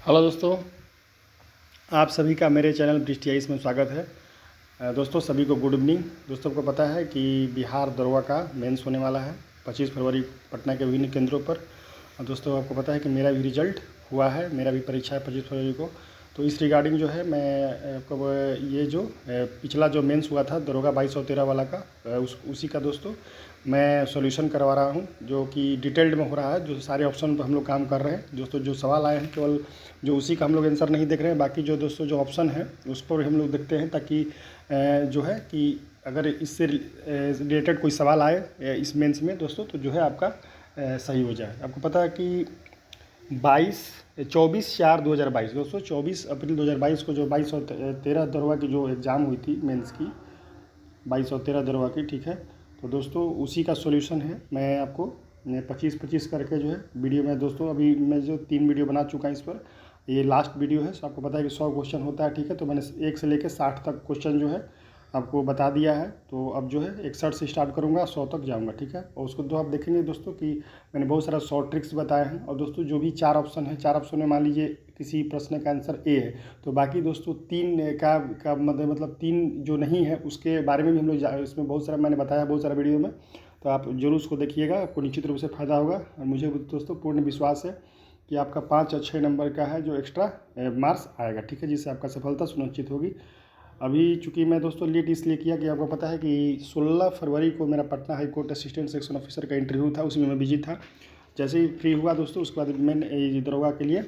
Hello दोस्तों, आप सभी का मेरे चैनल दृष्टि आइस में स्वागत है। दोस्तों सभी को गुड इवनिंग। दोस्तों को पता है कि बिहार दरोगा का मेंस होने वाला है 25 फरवरी पटना के विभिन्न केंद्रों पर। दोस्तों आपको पता है कि मेरा भी रिजल्ट हुआ है, मेरा भी परीक्षा है 25 फरवरी को। तो इस रिगार्डिंग जो है मैं आपको ये जो पिछला जो मेंस हुआ था दरोगा 2213 वाला का उसी का दोस्तों मैं सॉल्यूशन करवा रहा हूं, जो कि डिटेल्ड में हो रहा है। जो सारे ऑप्शन पर हम लोग काम कर रहे हैं दोस्तों। जो सवाल आए हैं केवल जो उसी का हम लोग आंसर नहीं देख रहे हैं, बाकी जो दोस्तों जो ऑप्शन है उस पर हम लोग देखते हैं, ताकि जो है कि अगर इससे रिलेटेड कोई सवाल आए इस मेंस में दोस्तों तो जो है आपका सही हो जाए। आपको पता है कि 24/4/2022 दोस्तों 24 अप्रैल 2022 को जो 2213 दरोगा की जो एग्ज़ाम हुई थी मेंस की 2213 दरोगा की, ठीक है। तो दोस्तों उसी का सॉल्यूशन है। मैं आपको 25-25 करके जो है वीडियो में दोस्तों अभी मैं जो 3 वीडियो बना चुका हूँ इस पर, ये लास्ट वीडियो है। आपको पता है कि 100 क्वेश्चन होता है, ठीक है। तो मैंने 1 से लेकर 60 तक क्वेश्चन जो है आपको बता दिया है। तो अब जो है 61 से स्टार्ट करूँगा, 100 तक जाऊँगा, ठीक है। और उसको तो आप देखेंगे दोस्तों कि मैंने बहुत सारा शॉर्ट ट्रिक्स बताए हैं। और दोस्तों जो भी 4 ऑप्शन है, 4 ऑप्शन में मान लीजिए किसी प्रश्न का आंसर ए है, तो बाकी दोस्तों 3 का मतलब 3 जो नहीं है उसके बारे में भी हम लोग इसमें बहुत सारा मैंने बताया, बहुत सारा वीडियो में। तो आप जरूर उसको देखिएगा, आपको निश्चित रूप से फ़ायदा होगा। और मुझे दोस्तों पूर्ण विश्वास है कि आपका 5 और 6 नंबर का है जो एक्स्ट्रा मार्क्स आएगा, ठीक है, जिससे आपका सफलता सुनिश्चित होगी। अभी चूंकि मैं दोस्तों लेट इसलिए किया कि आपको पता है कि 16 फरवरी को मेरा Patna high court assistant section officer का इंटरव्यू था, उसमें मैं बिजी था। जैसे ही फ्री हुआ दोस्तों उसके बाद मैंने दरोगा के लिए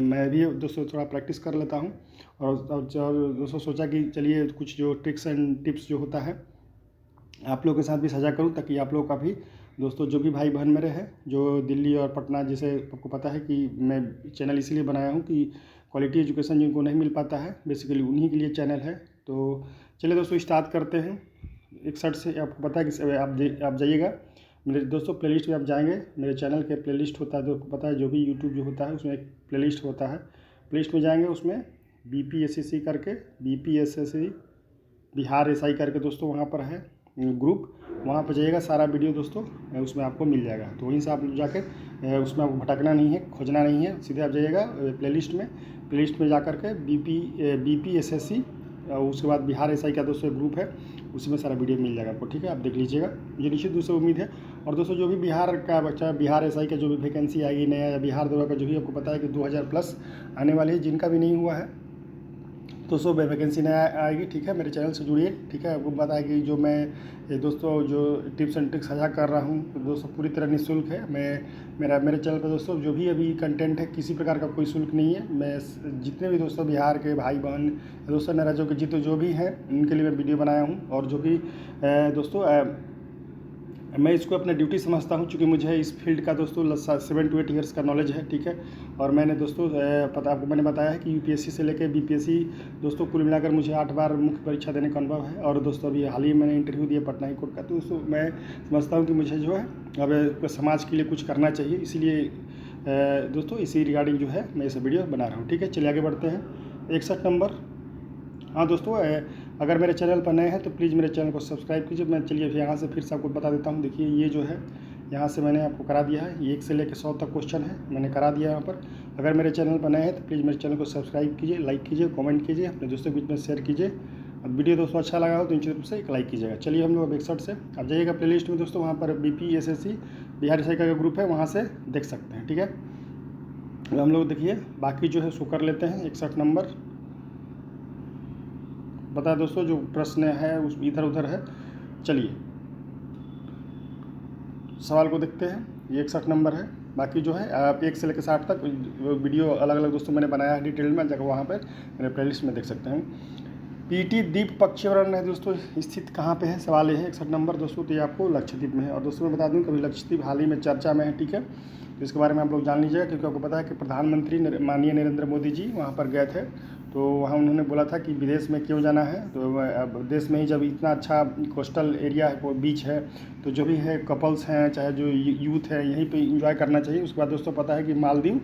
मैं भी दोस्तों थोड़ा प्रैक्टिस कर लेता हूँ। और दोस्तों सोचा कि चलिए कुछ जो ट्रिक्स एंड टिप्स जो होता है आप लोगों के साथ भी साझा करूं, ताकि आप लोगों का भी दोस्तों जो भी भाई बहन मेरे हैं जो दिल्ली और पटना, जैसे आपको पता है कि मैं चैनल इसीलिए बनाया हूँ कि क्वालिटी एजुकेशन जिनको नहीं मिल पाता है बेसिकली उन्हीं के लिए चैनल है। तो चलिए दोस्तों स्टार्ट करते हैं 61 से। आपको पता है कि आप जाइएगा मेरे दोस्तों प्लेलिस्ट में, आप जाएंगे मेरे चैनल के प्लेलिस्ट होता है, तो आपको पता है जो भी यूट्यूब जो होता है उसमें एक प्लेलिस्ट होता है। प्लेलिस्ट में जाएंगे, उसमें BPSSC करके BPSSC बिहार SI करके दोस्तों वहाँ पर है ग्रुप, वहाँ पर जाइएगा, सारा वीडियो दोस्तों उसमें आपको मिल जाएगा। तो वहीं से आप जाकर उसमें आपको भटकना नहीं है, खोजना नहीं है, सीधे आप जाइएगा प्लेलिस्ट में जा कर के BPSSC उसके बाद बिहार SI का दोस्तों ग्रुप है, उसी में सारा वीडियो मिल जाएगा आपको, ठीक है। आप देख लीजिएगा, मुझे निश्चित रूप से उम्मीद है। और दोस्तों जो भी बिहार का बच्चा बिहार SI का जो भी वैकेंसी आएगी नया, या बिहार दरोगा का जो भी आपको पता है कि 2000+ आने वाली है, जिनका भी नहीं हुआ है तो 100 वैकेंसी नया आएगी, ठीक है। मेरे चैनल से जुड़िए, ठीक है। आपको पता है कि जो मैं ये दोस्तों जो टिप्स एंड ट्रिक्स साझा कर रहा हूँ तो दोस्तों पूरी तरह निःशुल्क है। मेरे चैनल पर दोस्तों जो भी अभी कंटेंट है किसी प्रकार का कोई शुल्क नहीं है। मैं जितने भी दोस्तों बिहार के भाई बहन दोस्तों अन्य राज्यों के जितने जो भी हैं उनके लिए मैं वीडियो बनाया हूँ। और जो भी दोस्तों मैं इसको अपना ड्यूटी समझता हूं, क्योंकि मुझे इस फील्ड का दोस्तों 7 to 8 ईयर्स का नॉलेज है, ठीक है। और मैंने दोस्तों आपको मैंने बताया है कि UPSC से लेकर BPSC दोस्तों कुल मिलाकर मुझे 8 बार मुख्य परीक्षा देने का अनुभव है। और दोस्तों अभी हाल ही मैंने इंटरव्यू दिया पटना हाई कोर्ट का। तो दोस्तों मैं समझता हूँ कि मुझे जो है अब समाज के लिए कुछ करना चाहिए, इसीलिए दोस्तों इसी रिगार्डिंग जो है मैं इसे वीडियो बना रहा हूँ, ठीक है। चलिए आगे बढ़ते हैं। 61 नंबर। हाँ दोस्तों अगर मेरे चैनल पर नए हैं तो प्लीज़ मेरे चैनल को सब्सक्राइब कीजिए। मैं चलिए यहाँ से फिर से आपको बता देता हूँ। देखिए ये जो है यहाँ से मैंने आपको करा दिया है, ये 1 से लेकर 100 तक क्वेश्चन है, मैंने करा दिया यहाँ पर। अगर मेरे चैनल पर नए हैं तो प्लीज़ मेरे चैनल को सब्सक्राइब कीजिए, लाइक कीजिए, कमेंट कीजिए, अपने दोस्तों के बीच में शेयर कीजिए। अब वीडियो दोस्तों अच्छा लगा हो तो निश्चित रूप से एक लाइक कीजिएगा। चलिए हम लोग 61 से आप जाइएगा प्लेलिस्ट में दोस्तों, वहाँ पर BPSSC बिहार SI का ग्रुप है, वहाँ से देख सकते हैं, ठीक है। हम लोग देखिए बाकी जो है उसको कर लेते हैं। 61 नंबर बता दोस्तों जो प्रश्न है उस इधर उधर है। चलिए सवाल को देखते हैं। ये 61 नंबर है। बाकी जो है आप 1 से लेकर 60 तक वीडियो अलग अलग दोस्तों मैंने बनाया है डिटेल में, जगह वहाँ पर मेरे प्लेलिस्ट में देख सकते हैं। PT द्वीप पक्षीवरण है दोस्तों स्थित कहाँ पे है, सवाल ये है 61 नंबर दोस्तों। तो ये आपको लक्षद्वीप में है। और दोस्तों मैं बता दूँ कभी लक्षद्वीप हाल ही में चर्चा में है, ठीक है। तो इसके बारे में आप लोग जान लीजिएगा, क्योंकि आपको पता है कि प्रधानमंत्री माननीय नरेंद्र मोदी जी वहाँ पर गए थे। तो वहाँ उन्होंने बोला था कि विदेश में क्यों जाना है, तो अब देश में ही जब इतना अच्छा कोस्टल एरिया है, बीच है, तो जो भी है कपल्स हैं चाहे जो यूथ है यहीं पे इंजॉय करना चाहिए। उसके बाद दोस्तों पता है कि मालदीव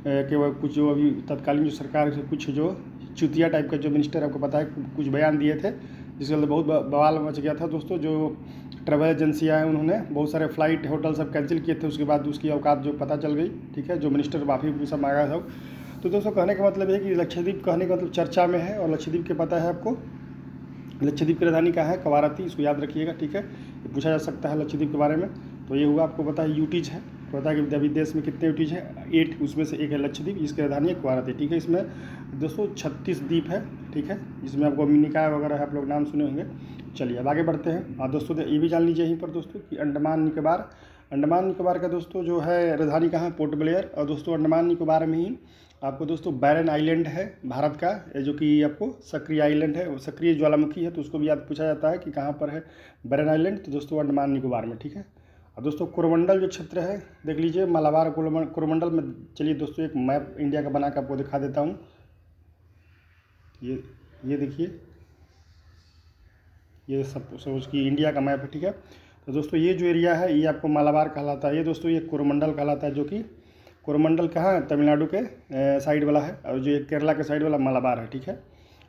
के वो कुछ जो अभी तत्कालीन जो सरकार से कुछ जो चुतिया टाइप का जो मिनिस्टर आपको पता है कुछ बयान दिए थे, जिसके लिए बहुत बवाल मच गया था दोस्तों। जो ट्रैवल एजेंसियाँ हैं उन्होंने बहुत सारे फ़्लाइट होटल सब कैंसिल किए थे, उसके बाद उसकी औकात जो पता चल गई, ठीक है। जो मिनिस्टर माफ़ी सब मांगा था, तो दोस्तों कहने का मतलब है कि लक्षद्वीप कहने का मतलब चर्चा में है, और लक्षद्वीप के पता है आपको लक्षद्वीप की राजधानी कहाँ है, कवारत्ती, इसको याद रखिएगा, ठीक है। ये पूछा जा सकता है लक्षद्वीप के बारे में। तो ये हुआ, आपको पता है यूटीज है, पता है कि अभी देश में कितने यूटीज है, 8, उसमें से एक है लक्षद्वीप, इसकी राजधानी है कवारत्ती, ठीक है। इसमें दोस्तों 36 द्वीप है, ठीक है, जिसमें आपको मिनिकॉय वगैरह आप लोग नाम सुने होंगे। चलिए अब आगे बढ़ते हैं। और दोस्तों ये भी जान लीजिए यहीं पर दोस्तों कि अंडमान निकोबार का दोस्तों जो है राजधानी कहाँ, पोर्ट ब्लेयर। और दोस्तों अंडमान निकोबार में ही आपको दोस्तों बैरन आइलैंड है भारत का, जो कि आपको सक्रिय आइलैंड है, सक्रिय ज्वालामुखी है, तो उसको भी याद पूछा जाता है कि कहाँ पर है बैरन आइलैंड, तो दोस्तों अंडमान निकोबार में, ठीक है। और दोस्तों कोरोमंडल जो क्षेत्र है देख लीजिए, मलाबार कोरोमंडल में। चलिए दोस्तों एक मैप इंडिया का बना के आपको दिखा देता हूँ। ये देखिए, ये सब उसकी इंडिया का मैप है, ठीक है। तो दोस्तों ये जो एरिया है ये आपको मलाबार कहलाता है, ये दोस्तों ये कोरोमंडल कहलाता है, जो कि कोरोमंडल कहाँ है, तमिलनाडु के साइड वाला है, और जो केरला के साइड वाला मलाबार है, ठीक है।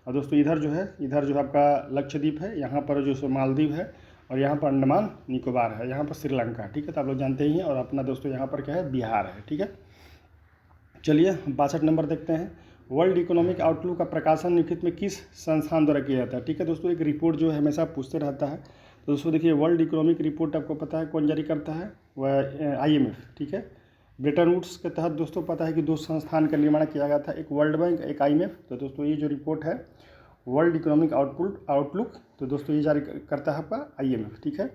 और दोस्तों इधर जो आपका लक्षद्वीप है, यहाँ पर जो सो मालदीव है, और यहाँ पर अंडमान निकोबार है, यहाँ पर श्रीलंका, ठीक है। तो आप लोग जानते ही हैं। और अपना दोस्तों यहाँ पर क्या है, बिहार है, ठीक है। चलिए 62 नंबर देखते हैं। वर्ल्ड इकोनॉमिक आउटलुक का प्रकाशन निम्नलिखित में किस संस्थान द्वारा किया जाता है, ठीक है। दोस्तों एक रिपोर्ट जो है हमेशा पूछते रहता है। तो दोस्तों देखिए वर्ल्ड इकोनॉमिक रिपोर्ट आपको पता है कौन जारी करता है, वह IMF, ठीक है। ब्रेटन वुड्स के तहत दोस्तों पता है कि 2 संस्थान का निर्माण किया गया था, एक वर्ल्ड बैंक, एक IMF। तो दोस्तों ये जो रिपोर्ट है वर्ल्ड इकोनॉमिक आउटलुक, तो दोस्तों ये जारी करता है आपका IMF, ठीक है।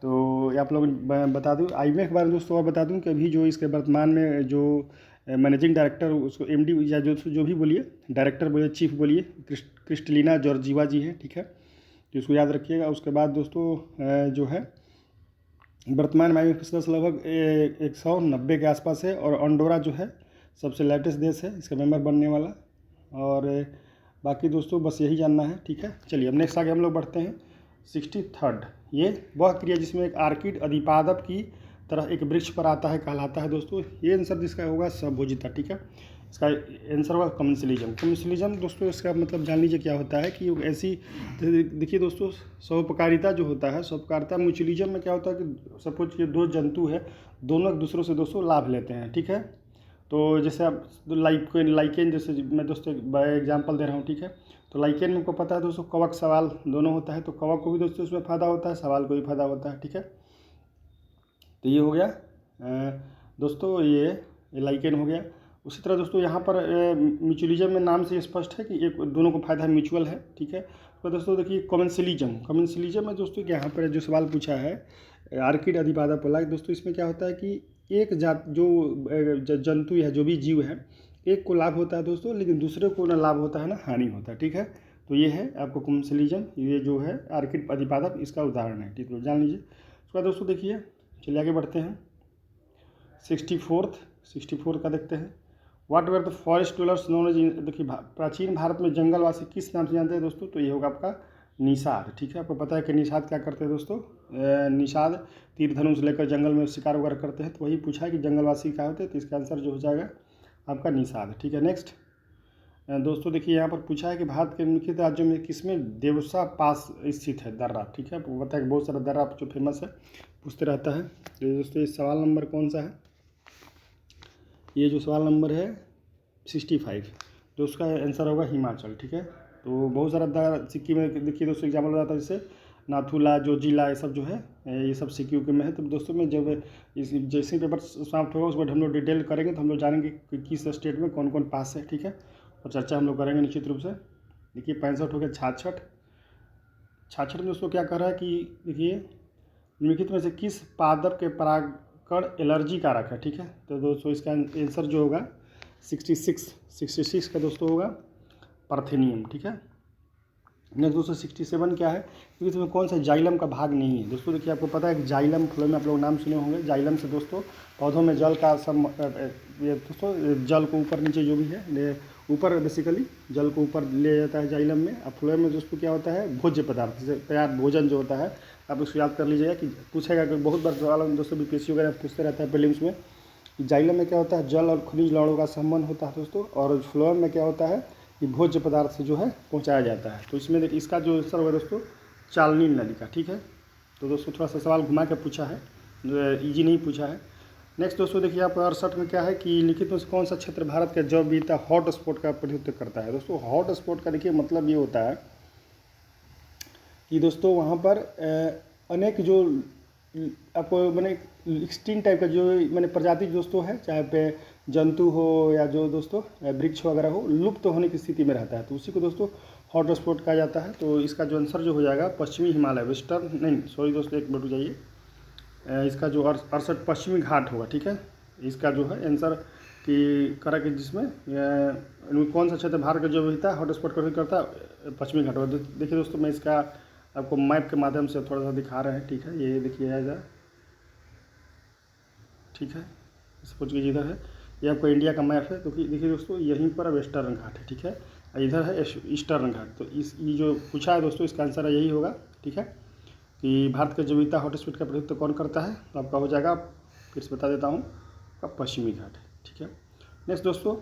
तो आप लोग बता दूं IMF के बारे में दोस्तों, और बता दूं कि अभी जो इसके वर्तमान में जो मैनेजिंग डायरेक्टर, उसको MD या जो भी बोलिए, डायरेक्टर बोलिए, चीफ बोलिए, क्रिस्टलिना जॉर्जीवा जी है, ठीक है। तो इसको याद रखिएगा। उसके बाद दोस्तों जो है वर्तमान में IMF का सदस्य लगभग 190 के आसपास है, और अंडोरा जो है सबसे लेटेस्ट देश है इसका मेंबर बनने वाला। और बाकी दोस्तों बस यही जानना है, ठीक है। चलिए अब नेक्स्ट आगे हम लोग बढ़ते हैं। 63rd, ये वह क्रिया जिसमें एक आर्किड अधिपादप की तरह एक वृक्ष पर आता है कहलाता है दोस्तों। ये आंसर जिसका होगा सबभुजिता, ठीक है। इसका आंसर होगा कमेंसलिज्म दोस्तों। इसका मतलब जान लीजिए क्या होता है कि ऐसी, देखिए दोस्तों स्वपकारिता जो होता है, स्वपकारिता म्यूचुअलिज्म में क्या होता है कि सपोज ये 2 जंतु है, दोनों एक दूसरों से दोस्तों लाभ लेते हैं, ठीक है। तो जैसे आप लाइकेन, जैसे मैं दोस्तों एग्जाम्पल दे रहा हूँ, ठीक है। तो लाइकेन में को पता है दोस्तों कवक सवाल दोनों होता है, तो कवक को भी दोस्तों उसमें फ़ायदा होता है, सवाल को भी फ़ायदा होता है, ठीक है। तो ये हो गया दोस्तों, ये लाइकेन हो गया। उसी तरह दोस्तों यहाँ पर म्यूचुअलिज्म में नाम से स्पष्ट है कि एक दोनों को फायदा म्यूचुअल है, ठीक है। तो दोस्तों देखिए कमेंसलिज्म में दोस्तों यहाँ पर जो सवाल पूछा है आर्किड अधिपादप वाला, दोस्तों इसमें क्या होता है कि एक जात जो जंतु है, जो भी जीव है, एक को लाभ होता है दोस्तों, लेकिन दूसरे को ना लाभ होता है ना हानि होता है, ठीक है। तो ये है आपको कमेंसलिज्म, ये जो है आर्किड अधिपादप इसका उदाहरण है, ठीक है, जान लीजिए। उसके बाद दोस्तों देखिए, चलिए आगे बढ़ते हैं। 64 का देखते हैं। What were the forest dwellers known as, देखिए प्राचीन भारत में जंगलवासी किस नाम से जानते हैं दोस्तों, तो ये होगा आपका निषाद, ठीक है। आपको पता है कि निषाद क्या करते हैं दोस्तों, निषाद तीर धनुष लेकर जंगल में शिकार वगैरह करते हैं, तो वही पूछा है कि जंगलवासी क्या होते हैं, तो इसका आंसर जो हो जाएगा आपका निषाद, ठीक है। नेक्स्ट दोस्तों देखिए यहाँ पर पूछा है कि भारत के निम्नलिखित राज्यों में किसमें देवसा पास स्थित है, दर्रा, ठीक है। आपको पता है कि बहुत सारा दर्रा जो फेमस है पूछते रहता है। तो दोस्तों इस सवाल नंबर कौन सा है, ये जो सवाल नंबर है 65, तो उसका आंसर होगा हिमाचल, ठीक है। तो बहुत सारा दर्रा सिक्किम में, देखिए दोस्तों एग्जाम्पल बताता है, जैसे नाथुला, जोजिला, ये सब जो है ये सब सिक्किम के में है। तो दोस्तों में जब जैसे पेपर समाप्त होगा उस पर हम लोग डिटेल करेंगे, तो हम लोग जानेंगे कि किस स्टेट में कौन कौन पास है, ठीक है। और चर्चा हम लोग करेंगे निश्चित रूप से। देखिए 65 हो गया। 66 में दोस्तों क्या कह रहा है कि देखिए निम्नलिखित में से किस पादप के परागकण एलर्जी कारक है, ठीक है। तो दोस्तों इसका आंसर जो होगा 66 का दोस्तों होगा पार्थेनियम, ठीक है। नेक्स्ट दोस्तों 67 क्या है, क्योंकि इसमें कौन सा जाइलम का भाग नहीं है दोस्तों। देखिए आपको पता है कि जाइलम फ्लोएम आप लोग नाम सुने होंगे। जाइलम से दोस्तों पौधों में जल का ये दोस्तों जल को ऊपर नीचे जो भी है, ऊपर बेसिकली जल को ऊपर ले जाता है जाइलम में। अब फ्लोएम में दोस्तों क्या होता है, भोज्य पदार्थ से तैयार भोजन जो होता है, आप उसको याद कर लीजिएगा कि पूछेगा कि बहुत बार सवाल दोस्तों BPSC वगैरह पूछते रहता है प्रीलिम्स में। जाइलम में क्या होता है, जल और खनिज लवणों का संबंध होता है दोस्तों, और फ्लोएम में क्या होता है कि भोज्य पदार्थ से जो है पहुंचाया जाता है। तो इसमें देखिए इसका जो आंसर होगा दोस्तों चालनी नली का, ठीक है। तो दोस्तों थोड़ा सा सवाल घुमा के पूछा है, ईजी नहीं पूछा है। नेक्स्ट दोस्तों देखिए आप 68 में क्या है कि लिखित में से कौन सा क्षेत्र भारत का जैव विविधता हॉट स्पॉट का प्रतिनिधित्व करता है। दोस्तों हॉट स्पॉट का देखिए मतलब ये होता है कि दोस्तों वहाँ पर अनेक जो आपको मैंने एक्सटिंक्ट टाइप का जो मैंने प्रजाति दोस्तों है, चाहे पे जंतु हो या जो दोस्तों वृक्ष वगैरह हो, लुप्त होने की स्थिति में रहता है, तो उसी को दोस्तों हॉट स्पॉट कहा जाता है। तो इसका जो आंसर जो हो जाएगा पश्चिमी हिमालय, वेस्टर्न नहीं सॉरी दोस्तों एक मिनट जाइए, इसका जो 68 पश्चिमी घाट होगा, ठीक है। इसका जो है आंसर कि करेक्ट जिसमें कौन सा क्षेत्र भारत का जो विविधता हॉट स्पॉट करता है, पश्चिमी घाट होगा। देखिए दोस्तों मैं इसका आपको मैप के माध्यम से थोड़ा सा दिखा रहे हैं, ठीक है। ये देखिए इधर, ठीक है, सपोज कीजिए इधर है, ये आपको इंडिया का मैप है। तो देखिए दोस्तों यहीं पर वेस्टर्न घाट है, ठीक है, इधर है ईस्टर्न घाट। तो ये जो पूछा है दोस्तों इसका आंसर यही होगा, ठीक है, कि भारत का जो विविधता हॉट स्पॉट का प्रतिनिधित्व कौन करता है, तो आपका हो जाएगा, फिर से बता देता हूँ, आपका पश्चिमी घाट है, ठीक है। नेक्स्ट दोस्तों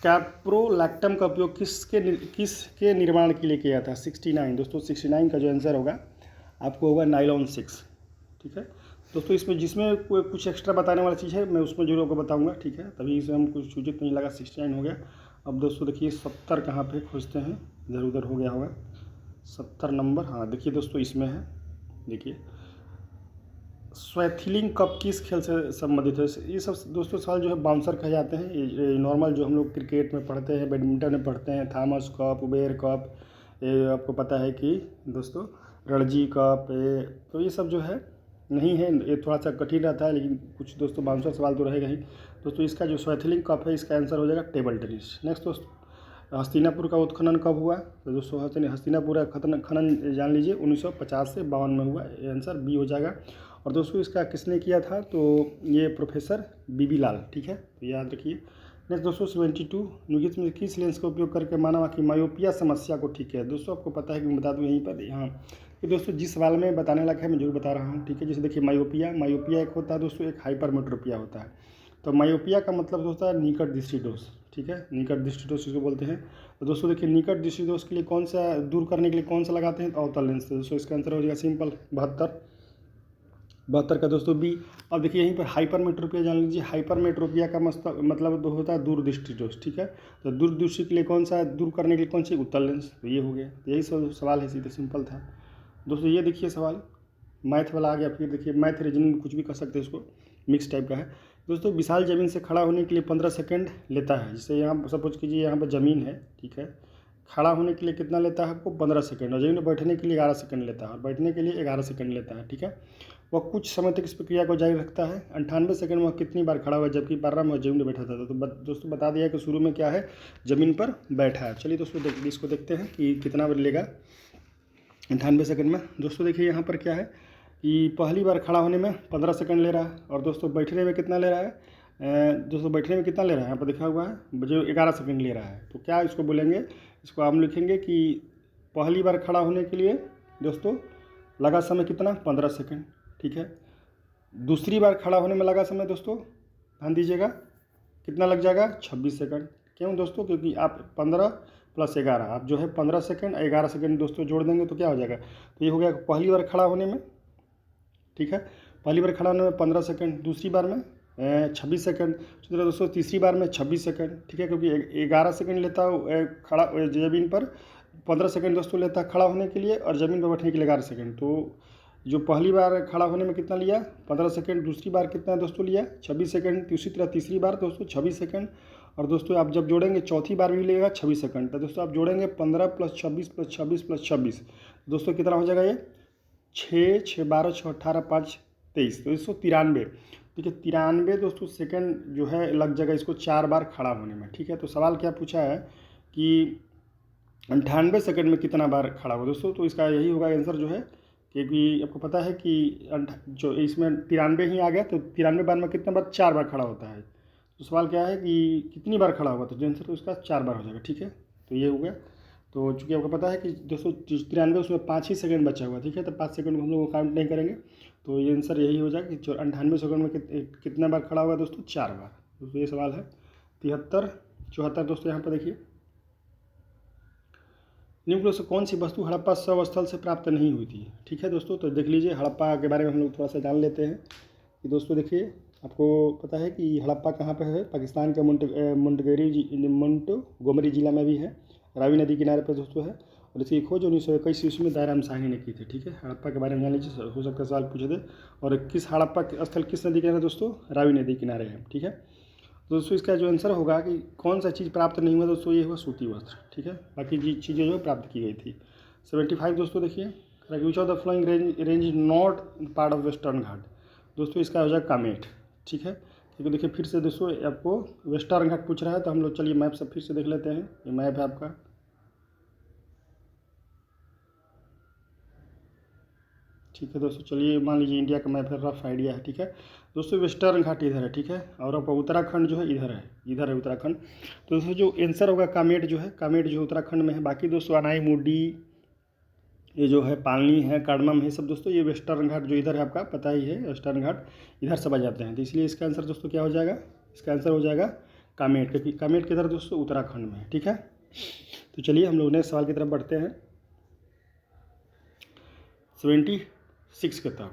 कैप्रोलैक्टम का उपयोग किसके निर्माण के लिए किया था। 69 दोस्तों 69 का जो आंसर होगा आपको होगा नाइलॉन 6, ठीक है दोस्तों। इसमें जिसमें कोई कुछ एक्स्ट्रा बताने वाली चीज़ है मैं उसमें जरूर आपको बताऊंगा, ठीक है, तभी इसे हम कुछ सूचित नहीं लगा। 69 हो गया। अब दोस्तों देखिए 70 कहाँ पे खोजते हैं, इधर उधर हो गया होगा 70 नंबर। हाँ देखिए दोस्तों इसमें है, देखिए स्वैथिलिंग कप किस खेल से संबंधित है। ये सब दोस्तों सवाल जो है बाउंसर कहे जाते हैं। ये नॉर्मल जो हम लोग क्रिकेट में पढ़ते हैं, बैडमिंटन में पढ़ते हैं, थॉमस कप, उबेर कप, ये आपको पता है कि दोस्तों रणजी कप, तो ये सब जो है नहीं है, ये थोड़ा सा कठिन रहता है, लेकिन कुछ दोस्तों बाउंसर सवाल तो रहेगा ही। दोस्तों इसका जो स्वैथिलिंग कप है इसका आंसर हो जाएगा टेबल टेनिस। नेक्स्ट दोस्तों हस्तिनापुर का उत्खनन कब हुआ, तो दोस्तों हस्तिनापुर का खनन जान लीजिए 1950 से 52 में हुआ, आंसर बी हो जाएगा। और दोस्तों इसका किसने किया था, तो ये प्रोफेसर बीबी लाल, ठीक है, तो याद रखिए। नेक्स्ट दोस्तों 72 निगेटिव में किस लेंस का उपयोग करके मानव की मायोपिया समस्या को ठीक है। दोस्तों आपको पता है कि मैं बता दूं यहीं पर, यहाँ कि दोस्तों जिस सवाल में बताने लगा है मैं जरूर बता रहा हूँ, ठीक है। जैसे देखिए मायोपिया एक होता है दोस्तों, एक हाइपरमेट्रोपिया होता है। तो मायोपिया का मतलब होता है निकट दृष्टि दोष, ठीक है, निकट दृष्टि दोष इसको बोलते हैं। तो दोस्तों देखिए निकट दृष्टि दोष के लिए कौन सा दूर करने के लिए कौन सा लगाते हैं, तो अवतल लेंस। दोस्तों इसका आंसर हो जाएगा सिंपल 72 का दोस्तों बी। अब देखिए यहीं पर हाइपरमेट्रोपिया जान लीजिए, हाइपरमेट्रोपिया का मतलब होता है दूरदृष्टि दोष, ठीक है। तो दूरदृष्टि के लिए कौन सा दूर करने के लिए कौन सी उत्तल लेंस, तो ये हो गया। तो यही सवाल है, सीधे सिंपल था दोस्तों। ये देखिए सवाल मैथ वाला आ गया, फिर देखिए मैथ रीजनिंग कुछ भी कर सकते हैं, इसको मिक्स टाइप का है दोस्तों। विशाल जमीन से खड़ा होने के लिए 15 सेकंड लेता है। जैसे यहाँ सपोज कीजिए यहाँ पर ज़मीन है, ठीक है, खड़ा होने के लिए कितना लेता है आपको 15 सेकंड, और जमीन में बैठने के लिए 11 सेकंड लेता है, और बैठने के लिए 11 सेकंड लेता है, ठीक है। वह कुछ समय तक इस प्रक्रिया को जारी रखता है। 98 सेकंड में वह कितनी बार खड़ा हुआ, जबकि 12 में जमीन में बैठा था। तो दोस्तों बता दिया कि शुरू में क्या है, ज़मीन पर बैठा है। चलिए दोस्तों इसको देखते हैं कि कितना बार लेगा 98 सेकंड में। दोस्तों देखिए यहाँ पर क्या है कि पहली बार खड़ा होने में 15 सेकंड ले रहा है, और दोस्तों बैठने में कितना ले रहा है, दोस्तों बैठने में कितना ले रहा है यहाँ पर लिखा हुआ है, जो 11 सेकंड ले रहा है। तो क्या इसको बोलेंगे, इसको हम लिखेंगे कि पहली बार खड़ा होने के लिए दोस्तों लगा समय कितना 15 सेकंड, ठीक है। दूसरी बार खड़ा होने में लगा समय दोस्तों ध्यान दीजिएगा कितना लग जाएगा 26 सेकंड। क्यों दोस्तों, क्योंकि आप 15 + 11 आप जो है 15 सेकंड 11 सेकंड दोस्तों जोड़ देंगे तो क्या हो जाएगा, तो ये हो गया पहली बार खड़ा होने में, ठीक है, पहली बार खड़ा होने में 15 सेकंड, दूसरी बार में 26 सेकंड, दोस्तों तीसरी बार में 26 सेकंड, ठीक है, क्योंकि 11 सेकंड लेता है खड़ा ज़मीन पर, 15 सेकंड दोस्तों लेता है खड़ा होने के लिए, और ज़मीन पर बैठने के लिए 11 सेकंड। तो जो पहली बार खड़ा होने में कितना लिया 15 सेकंड, दूसरी बार कितना दोस्तों लिया 26 सेकंड, उसी तरह तीसरी बार दोस्तों 26 सेकंड, और दोस्तों आप जब जोड़ेंगे चौथी बार भी लेगा 26 सेकंड। तो दोस्तों आप जोड़ेंगे 15 + 26 + 26 + 26, दोस्तों कितना हो जाएगा ये 6 6 12 6 18 5 23, तो 193, ठीक है। 93 दोस्तों सेकंड जो है लग जाएगा इसको 4 बार खड़ा होने में, ठीक है। तो सवाल क्या पूछा है कि 98 सेकंड में कितना बार खड़ा हो दोस्तों, तो इसका यही होगा आंसर जो है, क्योंकि आपको पता है कि जो इसमें 93 ही आ गया, तो 93 बार में कितना बार 4 बार खड़ा होता है। तो सवाल क्या है कि कितनी बार खड़ा हुआ, तो जो आंसर तो उसका 4 बार हो जाएगा, ठीक है। तो ये हो गया। तो चूँकि आपको पता है कि दोस्तों 93 उसमें 5 ही सेकंड बचा हुआ, ठीक है, तो 5 सेकंड को हम लोग काउंट नहीं करेंगे, तो ये आंसर यही हो जाएगा कि 98 सेकंड में कितना बार खड़ा हुआ दोस्तों 4 बार। दोस्तों ये सवाल है 73 74 दोस्तों यहाँ पर देखिए, निम्न से कौन सी वस्तु हड़प्पा शव स्थल से प्राप्त नहीं हुई थी, ठीक है दोस्तों। तो देख लीजिए हड़प्पा के बारे में हम लोग थोड़ा सा जान लेते हैं कि दोस्तों देखिए, आपको पता है कि हड़प्पा कहाँ पे है? पाकिस्तान के मोंटगोमरी जिला में भी है, रावी नदी किनारे पर दोस्तों है। और इसकी खोज 1921 ईस्वी में दारा राम साहनी ने की थी। ठीक है, हड़प्पा के बारे में जान लीजिए, हो सकता है सवाल पूछे थे। और किस हड़प्पा स्थल किस नदी किनारे दोस्तों? रावी नदी किनारे है। ठीक है, तो दोस्तों इसका जो आंसर होगा कि कौन सा चीज़ प्राप्त नहीं हुआ दोस्तों, ये हुआ सूती वस्त्र। ठीक है, बाकी चीज़ें जो प्राप्त की गई थी। 75 दोस्तों देखिए, which of the following range is not part of western Ghat. दोस्तों इसका हो जाएगा कामेट। ठीक है, क्योंकि देखिए फिर से दोस्तों आपको वेस्टर्न घाट पूछ रहा है, तो हम लोग चलिए मैप से फिर से देख लेते हैं। ये मैप है आपका, ठीक है दोस्तों। चलिए मान लीजिए इंडिया का मैप है, रफ आइडिया है। ठीक है दोस्तों, वेस्टर्न घाट इधर है। ठीक है, और अब उत्तराखंड जो है इधर है उत्तराखंड। तो दोस्तों जो आंसर होगा कामेट जो है, कामेट जो उत्तराखंड में है। बाकी दोस्तों अनाई मुडी, ये जो है पालनी है, काडमम है, सब दोस्तों ये वेस्टर्न घाट जो इधर है, आपका पता ही है वेस्टर्न घाट इधर सब आ जाते हैं। तो इसलिए इसका आंसर दोस्तों क्या हो जाएगा? इसका आंसर हो जाएगा कामेट, क्योंकि कामेट किधर दोस्तों? उत्तराखंड में है। ठीक है, तो चलिए हम लोग नेक्स्ट सवाल की तरफ बढ़ते हैं, 76 की तरफ।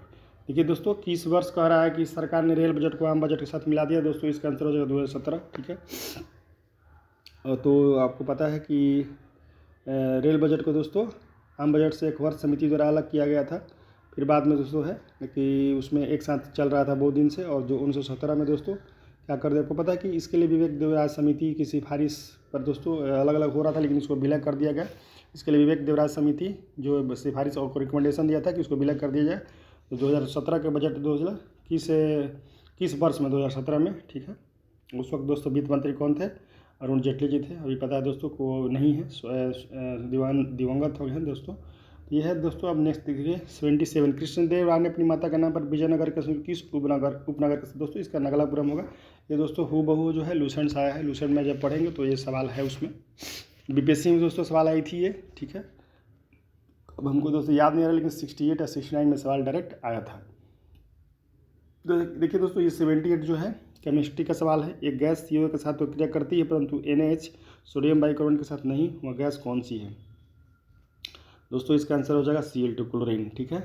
देखिए दोस्तों, किस वर्ष कह रहा है कि सरकार ने रेल बजट को आम बजट के साथ मिला दिया? दोस्तों इसका आंसर हो जाएगा 2017। ठीक है, तो आपको पता है कि रेल बजट को दोस्तों आम बजट से एक वर्ष समिति द्वारा अलग किया गया था। फिर बाद में दोस्तों है कि उसमें एक साथ चल रहा था बहुत दिन से, और जो 1917 में दोस्तों क्या कर दिया, आपको पता है कि इसके लिए विवेक देवराज समिति की सिफारिश पर दोस्तों अलग अलग हो रहा था, लेकिन इसको विलय कर दिया गया। इसके लिए विवेक देवराज समिति जो सिफारिश और को रिकमेंडेशन दिया था कि उसको विलय कर दिया जाए। तो 2017 के बजट 2021 वर्ष में 2017 में, ठीक है, उस वक्त दोस्तों वित्त मंत्री कौन थे? अरुण जेटली जी थे। अभी पता है दोस्तों को नहीं है, दिवंगत हो गए हैं दोस्तों। ये है दोस्तों। अब नेक्स्ट देखिए 77, कृष्णदेव राय ने अपनी माता के नाम पर विजयनगर के किस उपनगर के दोस्तों? इसका नगलापुरम होगा। ये दोस्तों हूबहू जो है लूसेंट आया है, लूसेंट में जब पढ़ेंगे तो ये सवाल है उसमें, बीपीएससी में दोस्तों सवाल आई थी ये। ठीक है, अब हमको दोस्तों याद नहीं आ रहा, लेकिन 68 या 69 में सवाल डायरेक्ट आया था। तो देखिए दोस्तों, ये 78 जो है केमिस्ट्री का सवाल है। एक गैस CO के साथ तो क्रिया करती है, परंतु NaH सोडियम बाइकार्बोनेट के साथ नहीं। वह गैस कौन सी है दोस्तों? इसका आंसर हो जाएगा Cl2 क्लोरीन। ठीक है,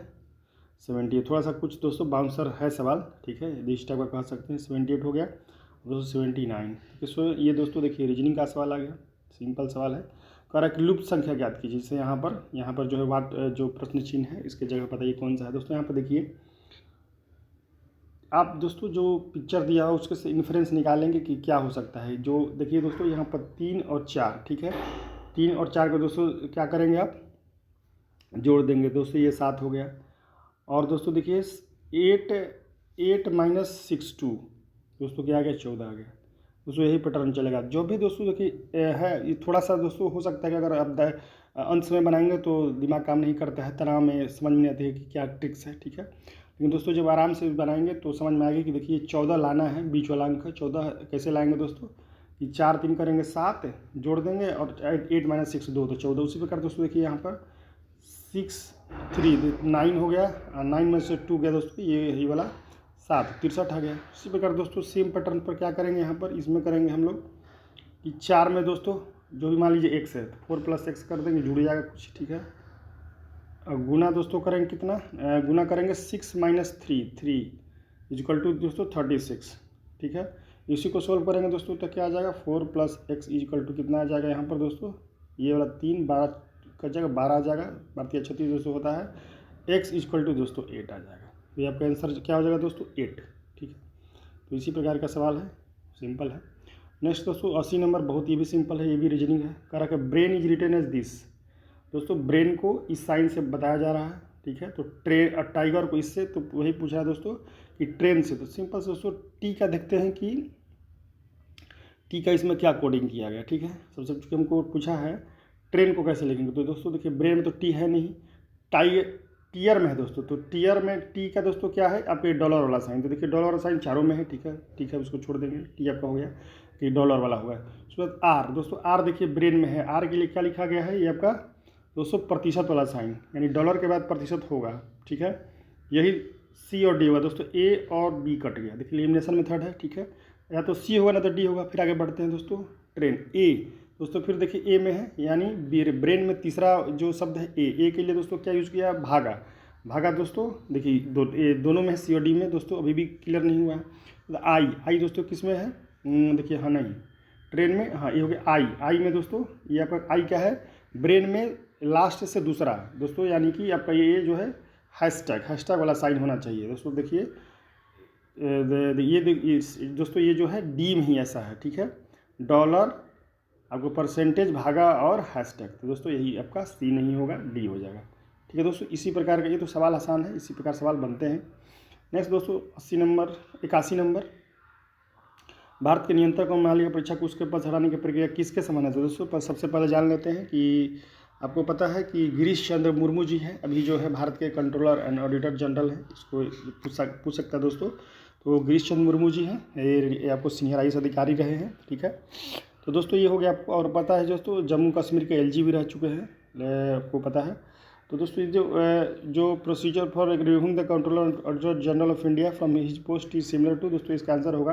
78 थोड़ा सा कुछ दोस्तों बाउंसर है सवाल। ठीक है, इस टाइप का कह सकते हैं। 78 हो गया दोस्तों, 79। ठीक है, ये दोस्तों देखिए रीजनिंग का सवाल आ गया, सिंपल सवाल है। कह रहा है कि लुप्त संख्या ज्ञात कीजिए। जैसे यहाँ पर जो है वाट जो प्रश्न चिन्ह है इसके जगह बताइए कौन सा है दोस्तों। यहाँ पर देखिए आप दोस्तों जो पिक्चर दिया हो उसके से इन्फ्रेंस निकालेंगे कि क्या हो सकता है। जो देखिए दोस्तों यहाँ पर 3 और 4, ठीक है, 3 और 4 को दोस्तों क्या करेंगे आप? जोड़ देंगे दोस्तों, ये 7 हो गया। और दोस्तों देखिए 8 माइनस 6 2 दोस्तों क्या आ गया? 14 आ गया दोस्तों। यही पैटर्न चलेगा। जो भी दोस्तों देखिए है, ये थोड़ा सा दोस्तों हो सकता है कि अगर आप अंत में बनाएंगे तो दिमाग काम नहीं करता है, तनाव में समझ में नहीं आती है कि क्या ट्रिक्स है। ठीक है, लेकिन दोस्तों जब आराम से बनाएंगे तो समझ में आएगी कि देखिए 14 लाना है, बीच वाला अंक है 14। कैसे लाएंगे दोस्तों? कि 4 3 करेंगे 7, जोड़ देंगे, और 8 माइनस 6 2 तो 14। उसी प्रकार दोस्तों देखिए यहाँ पर 6 3 9 हो गया, 9 में से 2 गया दोस्तों, ये वाला 7 63 आ गया। इसी प्रकार दोस्तों सेम पैटर्न पर क्या करेंगे यहाँ पर? इसमें करेंगे हम लोग कि 4 में दोस्तों जो भी मान लीजिए x है तो 4 + x कर देंगे, जुड़ जाएगा कुछ। ठीक है, गुना दोस्तों करेंगे कितना? गुना करेंगे 6 माइनस 3 इक्वल टू दोस्तों 36। ठीक है, इसी को सोल्व करेंगे दोस्तों तो क्या आ जाएगा? 4 + x इक्वल टू कितना आ जाएगा यहाँ पर दोस्तों? ये वाला 3 12 का जगह 12 आ जाएगा, 32 दोस्तों होता है। x इक्वल टू दोस्तों 8 आ जाएगा। तो ये आपका आंसर क्या हो जाएगा दोस्तों? 8। ठीक है, तो इसी प्रकार का सवाल है, सिंपल है। नेक्स्ट दोस्तों 80 नंबर, बहुत ये भी सिंपल है, ये भी रीजनिंग है। कह रहा है brain is written as this. दोस्तों ब्रेन को इस साइन से बताया जा रहा है। ठीक है, तो टाइगर को इससे, तो वही पूछा है दोस्तों कि ट्रेन से। तो सिंपल से दोस्तों टी का देखते हैं कि टी का इसमें क्या कोडिंग किया गया। ठीक है, सबसे चूँकि हमको पूछा है ट्रेन को कैसे लिखेंगे, तो दोस्तों देखिए ब्रेन में तो टी है नहीं, टीयर में है दोस्तों। तो टीयर में टी का दोस्तों क्या है? आपके डॉलर वाला साइन। तो देखिए डॉलर वाला साइन चारों में है। ठीक है, उसको छोड़ देंगे, टी आपका हो गया कि डॉलर वाला हुआ है। उसके बाद आर दोस्तों, आर देखिए ब्रेन में है। आर के लिए क्या लिखा गया है? ये आपका दोस्तों प्रतिशत वाला साइन, यानी डॉलर के बाद प्रतिशत होगा। ठीक है, यही सी और डी होगा दोस्तों। ए और बी कट गया, देखिए एलिमिनेशन मेथड है। ठीक है, या तो सी होगा ना तो डी होगा। फिर आगे बढ़ते हैं दोस्तों, ट्रेन ए दोस्तों, फिर देखिए ए में है, यानी ब्रेन में तीसरा जो शब्द है ए के लिए दोस्तों क्या यूज़ किया? भागा। भागा दोस्तों, देखिए ये दोनों में है, सी और डी में दोस्तों अभी भी क्लियर नहीं हुआ है। तो आई दोस्तों किस में है, देखिए हाँ नहीं, ट्रेन में, हाँ ये हो गया आई में दोस्तों, ये आपका आई क्या है, ब्रेन में लास्ट से दूसरा दोस्तों, यानी कि आपका ये जो है हैशटैग वाला साइन होना चाहिए दोस्तों। देखिए ये दोस्तों ये जो है डी में ही ऐसा है, ठीक है, डॉलर आपको परसेंटेज भागा और हैशटैग, तो दोस्तों यही आपका सी नहीं होगा, डी हो जाएगा। ठीक है दोस्तों, इसी प्रकार का ये तो सवाल आसान है, इसी प्रकार सवाल बनते हैं। नेक्स्ट दोस्तों 81 नंबर, भारत के नियंत्रक और महालेखा परीक्षक को उसके पद से हटाने की प्रक्रिया किसके समान है। तो दोस्तों सबसे पहले जान लेते हैं कि आपको पता है कि गिरीश चंद्र मुर्मू जी हैं, अभी जो है भारत के कंट्रोलर एंड ऑडिटर जनरल हैं, इसको पूछ सकता है दोस्तों। तो गिरीश चंद्र मुर्मू जी हैं, ये आपको सीनियर IAS अधिकारी रहे हैं, ठीक है। तो दोस्तों ये हो गया आपको, और पता है दोस्तों जम्मू कश्मीर के LG भी रह चुके हैं, आपको पता है। तो दोस्तों जो procedure for removing the controller auditor general of India from his post is similar to, दोस्तों इसका आंसर होगा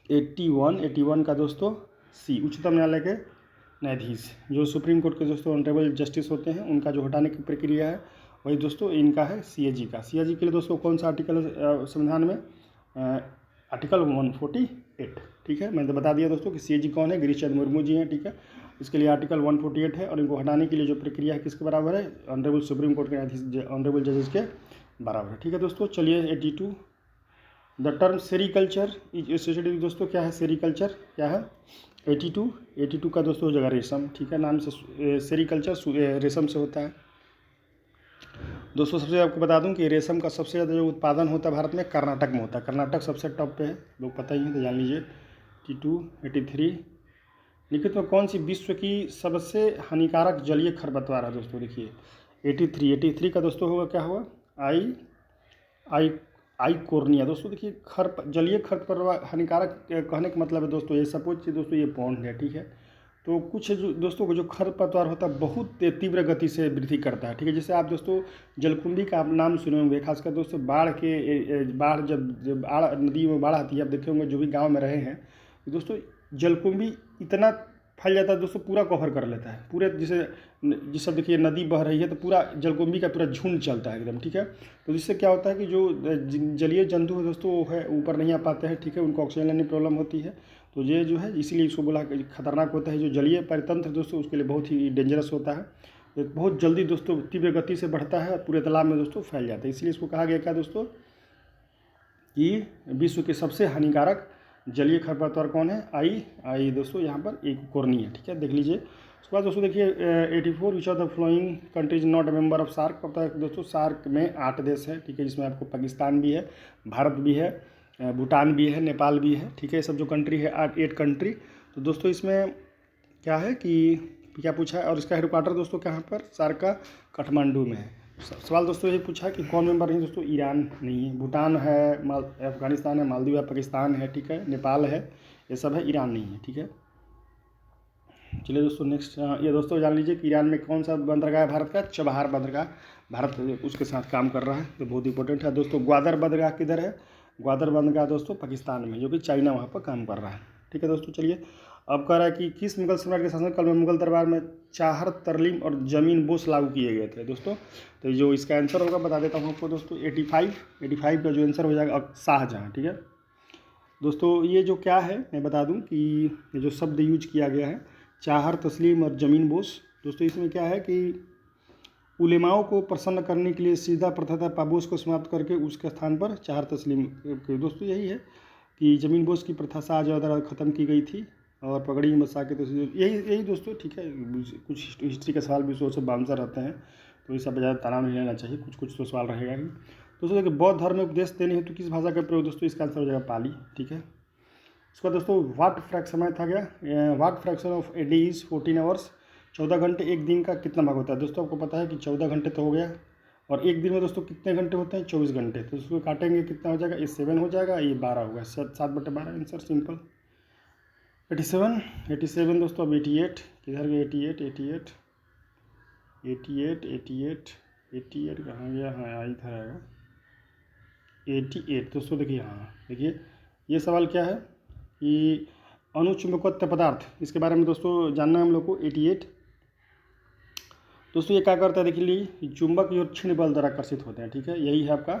81 का दोस्तों सी, उच्चतम न्यायालय के न्यायाधीश, जो सुप्रीम कोर्ट के दोस्तों ऑनरेबल जस्टिस होते हैं, उनका जो हटाने की प्रक्रिया है वही दोस्तों इनका है CAG का। CAG के लिए दोस्तों कौन सा आर्टिकल संविधान में, आर्टिकल 148, ठीक है। मैंने तो बता दिया दोस्तों कि CAG कौन है, गिरीश चंद्र मुर्मू जी हैं, ठीक है। इसके लिए आर्टिकल 148 है, और इनको हटाने के लिए जो प्रक्रिया है किसके बराबर है, ऑनरेबल सुप्रीम कोर्ट के न्यायाधीश, ऑनरेबल जजेस के बराबर है, ठीक है दोस्तों। चलिए 82, the term sericulture is associated, दोस्तों क्या है सेरीकल्चर, क्या है 82 का दोस्तों हो जाएगा रेशम, ठीक है। नाम से सेरीकल्चर रेशम से होता है दोस्तों। सबसे आपको बता दूं कि रेशम का सबसे ज़्यादा जो उत्पादन होता है भारत में कर्नाटक में होता है, कर्नाटक सबसे टॉप पे है, लोग पता ही है, तो जान लीजिए। 83 लिखित में कौन सी विश्व की सबसे हानिकारक जलीय खरपतवार है दोस्तों, देखिए 83 का दोस्तों होगा, क्या होगा, आई कोर्निया दोस्तों। देखिए जलीय खरपतवार हानिकारक कहने का मतलब है दोस्तों, ये सपोज कि दोस्तों ये पौंड है, ठीक है। तो कुछ जो दोस्तों जो खरपतवार होता है बहुत तीव्र गति से वृद्धि करता है, ठीक है। जैसे आप दोस्तों जलकुंभी का आप नाम सुने होंगे, खासकर दोस्तों बाढ़ जब बाढ़ नदी में बाढ़ आती है, आप देखे होंगे जो भी गांव में रहे हैं दोस्तों, जलकुंभी इतना फैल जाता है दोस्तों, पूरा कवर कर लेता है पूरे, जिससे देखिए नदी बह रही है तो पूरा जलकुंभी का पूरा झुंड चलता है एकदम, ठीक है। तो जिससे क्या होता है कि जो जलीय जंतु है दोस्तों वो है ऊपर नहीं आ पाते हैं, ठीक है, उनको ऑक्सीजन लेने में प्रॉब्लम होती है। तो ये जो है इसीलिए इसको बोला खतरनाक होता है। जो जलीय परितंत्र दोस्तों उसके लिए बहुत ही डेंजरस होता है, ये बहुत जल्दी दोस्तों तीव्र गति से बढ़ता है, पूरे तालाब में दोस्तों फैल जाता है, इसलिए इसको कहा गया क्या दोस्तों कि विश्व के सबसे हानिकारक जलीय खरपतवार कौन है, आई दोस्तों यहाँ पर एक कोर्नी है, ठीक है, देख लीजिए। उसके बाद दोस्तों देखिए 84 which are the following countries not a member of SAARC, पता है दोस्तों सार्क में 8 देश है, ठीक है, जिसमें आपको पाकिस्तान भी है, भारत भी है, भूटान भी है, नेपाल भी है, ठीक है, ये सब जो कंट्री है 8 कंट्री। तो दोस्तों इसमें क्या है कि क्या पूछा है, और इसका हेडक्वार्टर दोस्तों कहाँ पर, सार्क का काठमांडू में है। सवाल दोस्तों ये पूछा कि कौन मेंबर नहीं, दोस्तों ईरान नहीं है, भूटान है, अफगानिस्तान है, मालदीव है, पाकिस्तान है, ठीक है, नेपाल है, ये सब है, ईरान नहीं है, ठीक है। चलिए दोस्तों नेक्स्ट, ये दोस्तों जान लीजिए कि ईरान में कौन सा बंदरगाह है भारत का, चबहार बंदरगाह, भारत उसके साथ काम कर रहा है, तो बहुत इंपॉर्टेंट है दोस्तों। ग्वादर बंदरगाह किधर है, ग्वादर बंदरगाह दोस्तों पाकिस्तान में, जो कि चाइना वहाँ पर काम कर रहा है, ठीक है दोस्तों। चलिए अब कह रहा है कि किस मुगल सम्राट के शासनकाल में मुगल दरबार में चाहर, तरलीम और जमीन बोस लागू किए गए थे दोस्तों। तो जो इसका आंसर होगा बता देता हूँ आपको दोस्तों, 85 का जो आंसर हो जाएगा शाहजहाँ, ठीक है दोस्तों। ये जो क्या है मैं बता दूं कि ये जो शब्द यूज किया गया है चाहर, तस्लीम और जमीन बोस दोस्तों, इसमें क्या है कि उलेमाओं को प्रसन्न करने के लिए सीधा प्रथा था पाबोस को समाप्त करके उसके स्थान पर चाहर तस्लीम दोस्तों, यही है कि ज़मीन बोस की प्रथा शाहजहाँ ख़त्म की गई थी, और पगड़ी मसा के तो यही दोस्तों, ठीक है। कुछ हिस्ट्री के सवाल भी सोच से बाउंसर रहते हैं, तो ये सब ज़्यादा तनाव नहीं लेना चाहिए, कुछ तो सवाल रहेगा ही दोस्तों। देखिए बौद्ध धर्म में उपदेश देने हेतु किस भाषा का प्रयोग दोस्तों, इसका आंसर हो जाएगा पाली, ठीक है। इसका दोस्तों वाट फ्रैक्शन समय था क्या, what fraction of a day is 14 hours, 14 घंटे एक दिन का कितना भाग होता है दोस्तों, आपको पता है कि 14 घंटे तो हो गया, और एक दिन में दोस्तों कितने घंटे होते हैं, 24 घंटे। तो उसको काटेंगे कितना हो जाएगा, ये 7 हो जाएगा, ये 12 होगा, 7/12 आंसर सिंपल। 87 दोस्तों, अब 88 किधर गए, 88 कहाँ गया, हाँ इधर आएगा 88 दोस्तों। देखिए हाँ देखिए ये सवाल क्या है कि अणुचुंबकत्व पदार्थ, इसके बारे में दोस्तों जानना है हम लोग को। 88 दोस्तों ये क्या करता है देखिए लिए, चुंबक और क्षीण बल द्वारा आकर्षित होते हैं, ठीक है। यही है आपका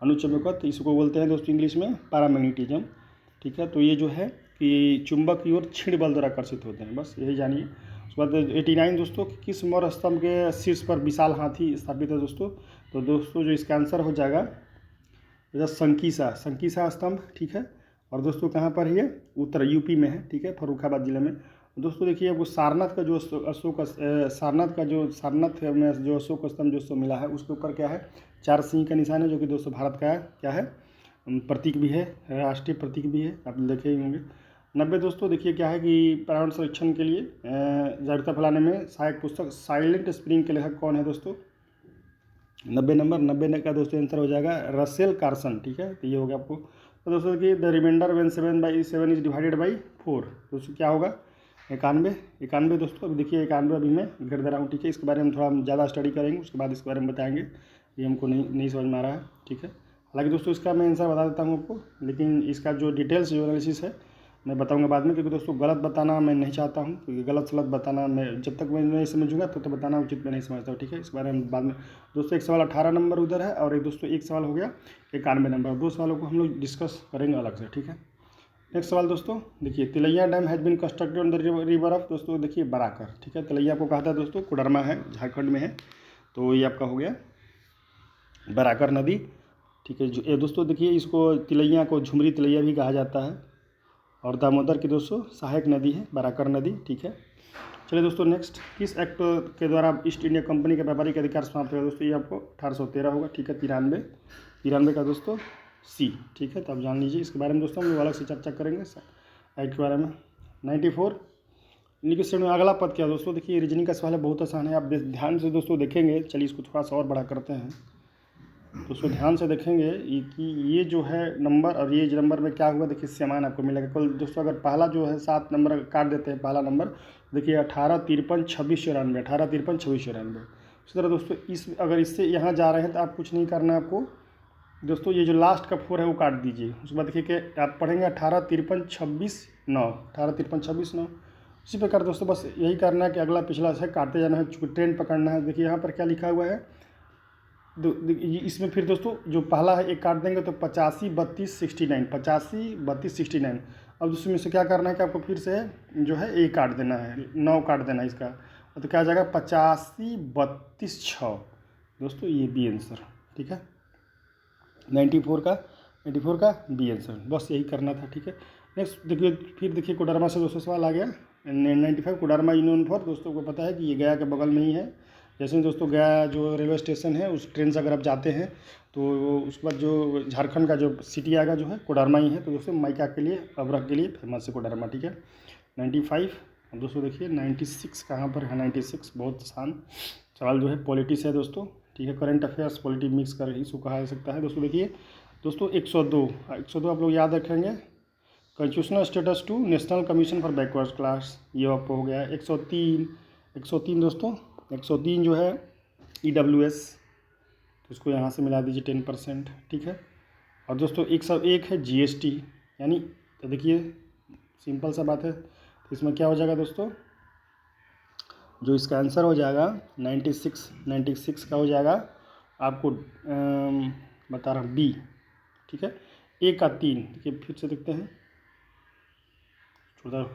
अनुचुंबकत्व, इसको बोलते हैं दोस्तों इंग्लिश में पैरामैग्नेटिज्म, ठीक है। तो ये जो है कि चुंबक की ओर क्षीण बल द्वारा आकर्षित होते हैं, बस यही जानिए। उसके बाद 89 दोस्तों, किस मौर्य स्तंभ के शीर्ष पर विशाल हाथी स्थापित है दोस्तों। तो दोस्तों जो इसका आंसर हो जाएगा संकीसा स्तंभ, ठीक है। और दोस्तों कहाँ पर है ये, उत्तर यूपी में है, ठीक है, फर्रुखाबाद जिले में। दोस्तों देखिए आपको सारनाथ का जो सारनाथ में जो अशोक स्तंभ जो मिला है, उसके ऊपर क्या है, 4 सिंह का निशान है, जो कि दोस्तों भारत का क्या है, प्रतीक भी है, राष्ट्रीय प्रतीक भी है, आप देखे ही होंगे। 90 दोस्तों देखिए क्या है कि पर्यावरण संरक्षण के लिए जागरूकता फैलाने में सहायक पुस्तक साइलेंट स्प्रिंग के लेखक कौन है दोस्तों। 90 का दोस्तों आंसर हो जाएगा रसेल कार्सन, ठीक है। तो ये हो गया आपको। तो दोस्तों देखिए the remainder when 7/7 is divided by 4, दोस्तों क्या होगा, 91 दोस्तों। अभी देखिए 91 अभी मैं घेर दे रहा हूँ, ठीक है। इसके बारे में थोड़ा हम ज़्यादा स्टडी करेंगे, उसके बाद इसके बारे में बताएंगे, ये हमको नहीं समझ में आ रहा है, ठीक है। हालांकि दोस्तों इसका मैं आंसर बता देता हूँ आपको, लेकिन इसका जो डिटेल्स जो एनालिसिस है मैं बताऊंगा बाद में, क्योंकि दोस्तों गलत बताना मैं नहीं चाहता हूँ, क्योंकि गलत बताना मैं जब तक मैं नहीं समझूंगा तो बताना उचित मैं नहीं समझता हूँ, ठीक है। इस बारे में बाद में दोस्तों एक सवाल 18 नंबर उधर है, और एक दोस्तों एक सवाल हो गया 91 नंबर, 2 सवालों को हम लोग डिस्कस करेंगे अलग से, ठीक है। नेक्स्ट सवाल दोस्तों देखिए, Tilaiya dam has been constructed on the river of, दोस्तों देखिए बराकर, ठीक है। तिलैया आपको कहा था दोस्तों, कोडरमा है, झारखंड में है, तो ये आपका हो गया बराकर नदी, ठीक है। ये दोस्तों देखिए इसको तिलैया को झुमरी तिलैया भी कहा जाता है, और दामोदर की दोस्तों सहायक नदी है बराकर नदी, ठीक है। चलिए दोस्तों नेक्स्ट, किस एक्ट के द्वारा ईस्ट इंडिया कंपनी का व्यापारिक अधिकार समाप्त हुआ दोस्तों, ये आपको 1813 होगा, ठीक है। 93 का दोस्तों सी, ठीक है। तो आप जान लीजिए, इसके बारे में दोस्तों हम लोग अलग से चर्चा करेंगे एक्ट के बारे में। 94 निम्न में अगला पद क्या है दोस्तों, देखिए रीजनिंग का सवाल है, बहुत आसान है, आप ध्यान से दोस्तों देखेंगे। चलिए इसको थोड़ा सा और बड़ा करते हैं दोस्तों, ध्यान से देखेंगे कि ये जो है नंबर और ये नंबर में क्या हुआ, देखिए समान आपको मिलेगा। कल दोस्तों अगर पहला जो है 7 नंबर काट देते हैं, पहला नंबर देखिए 18, 53, 26, 94, 18, 53, 26, 94। उसी तरह दोस्तों अगर इससे यहाँ जा रहे हैं तो आप कुछ नहीं करना है आपको दोस्तों, ये जो लास्ट का 4 है वो काट दीजिए। उसके बाद देखिए कि आप पढ़ेंगे 18, 53, 26, 9, 18, 53, 26, 9। इसी प्रकार दोस्तों बस यही करना है कि अगला पिछला से काटते जाना है, चूँकि ट्रेंड पकड़ना है। देखिए यहाँ पर क्या लिखा हुआ है, इसमें फिर दोस्तों जो पहला है एक काट देंगे तो 85, 32, 69, 85, 32, 69। अब दोस्तों में से क्या करना है कि आपको फिर से जो है एक काट देना है, 9 काट देना है इसका, तो क्या आ जाएगा 85, 32, 6 दोस्तों, ये बी आंसर, ठीक है। 94 का बी आंसर, बस यही करना था, ठीक है। नेक्स्ट देखिए, फिर देखिए कोडरमा से दोस्तों सवाल आ गया 95, कोडरमा यूनियन फॉर, दोस्तों को पता है कि ये गया के बगल में ही है। जैसे दोस्तों गया जो रेलवे स्टेशन है, उस ट्रेन से अगर आप जाते हैं तो उसके बाद जो झारखंड का जो सिटी आएगा जो है कोडरमा ही है। तो दोस्तों माइका के लिए, अबरख के लिए फेमस है कोडरमा, ठीक है। 95। अब दोस्तों देखिए 96 कहाँ पर है, 96 बहुत आसान सवाल जो है पॉलिटिक्स है दोस्तों, ठीक है। करंट अफेयर्स पॉलिटिक्स मिक्स कर इसको कहा जा सकता है दोस्तों। देखिए दोस्तों 102 आप लोग याद रखेंगे, constitutional status to national commission for backward class, ये आपको हो गया। 103 दोस्तों, 103 जो है EWS, तो इसको यहाँ से मिला दीजिए 10%, ठीक है। और दोस्तों 101 है GST, यानी तो देखिए सिंपल सा बात है, तो इसमें क्या हो जाएगा दोस्तों, जो इसका आंसर हो जाएगा 96 का हो जाएगा आपको बता रहा हूँ बी, ठीक है। 1 का 3 देखिए फिर से देखते हैं,